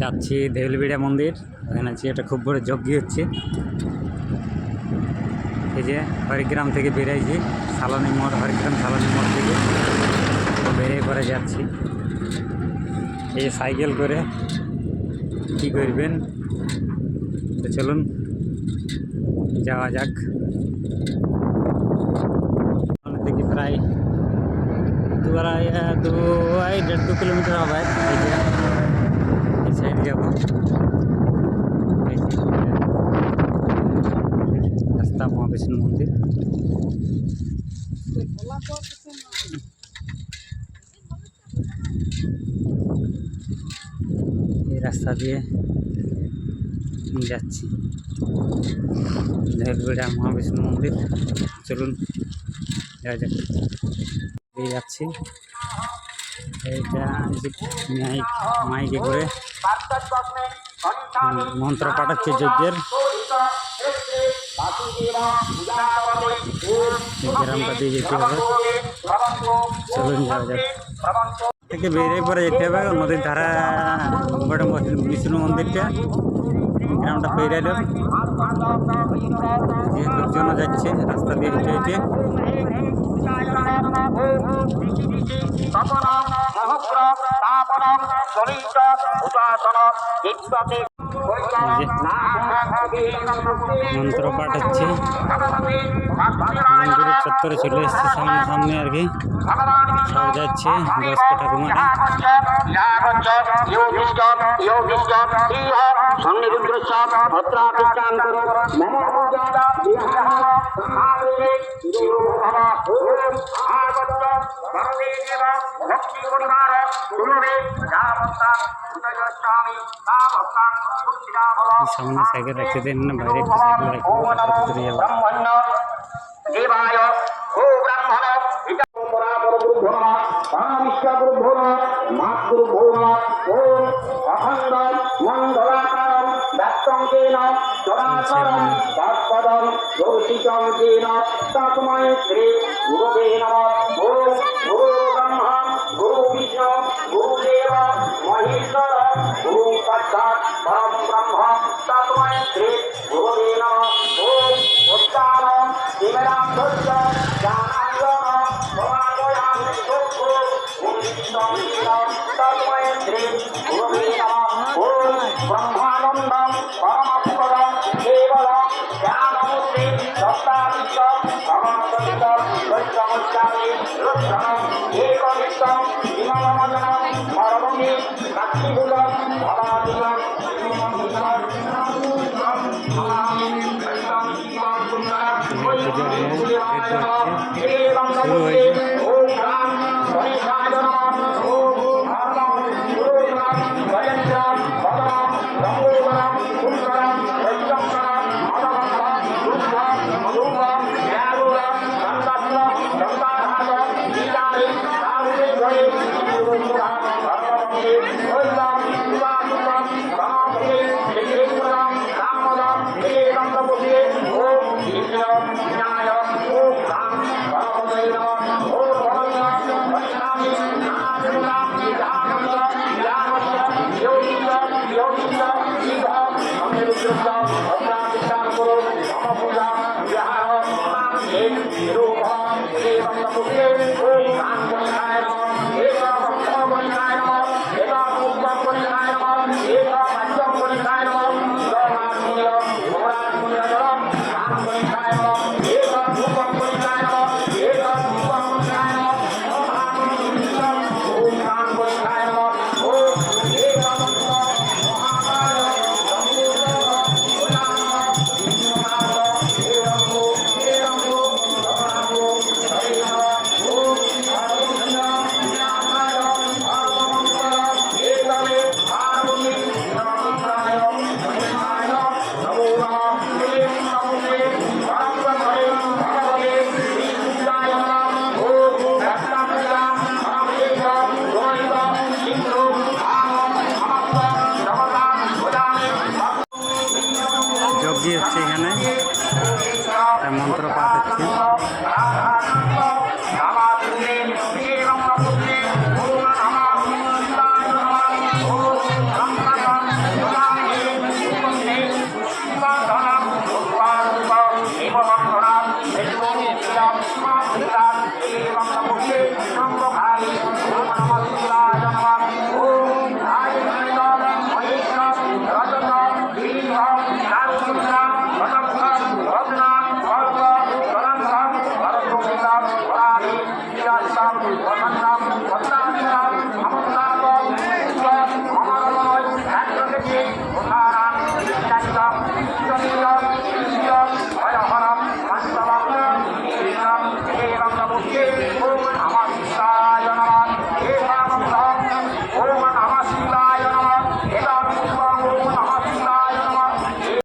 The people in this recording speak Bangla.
যাচ্ছি দেউলবিড়া মন্দির। এখানে আছি একটা খুব বড় যজ্ঞ হচ্ছে। এই যে হরিগ্রাম থেকে বেরাইছি, সালনী মোড়, হরিগ্রাম সালনী মোড় থেকে বেরিয়ে পরে যাচ্ছি। এই সাইকেল করে কী করবেন, তো চলুন যাওয়া যাক। দেখি প্রায় 1.5 কিলোমিটার হবে। এই সাইড যাবো, রাস্তা মহাবিষ্ণু মন্দির। এই রাস্তা দিয়ে যাচ্ছি দেউলবিড়া মহাবিষ্ণু মন্দির। চলুন যাওয়া যাক। এই যাচ্ছি, এইটা মাইকে করে মন্ত্র পাঠাচ্ছে যজ্ঞের। গ্রামটা দিয়ে যেতে হবে, চলুন যাওয়া যাক। থেকে বেরিয়ে পরে যেতে হবে নদীর ধারা বিষ্ণু মন্দিরটা। গ্রামটা পেরিয়ে এলাম, যে লোকজনও যাচ্ছে রাস্তা দিয়ে হেঁটে হেঁটে। মন্ত্র পাঠ হচ্ছে, মন্দিরের চত্বরে চলে এসছে সামনে আর কি। সব যাচ্ছে বয়স্ক ঠাকুমারা। সামনে সাইকেল রাখতে দেন না, বাইরে একটা সাইকেল রাখতে ভিতরে যাবো। শুরু হয়েছে। হচ্ছে এখানে মন্ত্র পাঠ হচ্ছে। Namaste.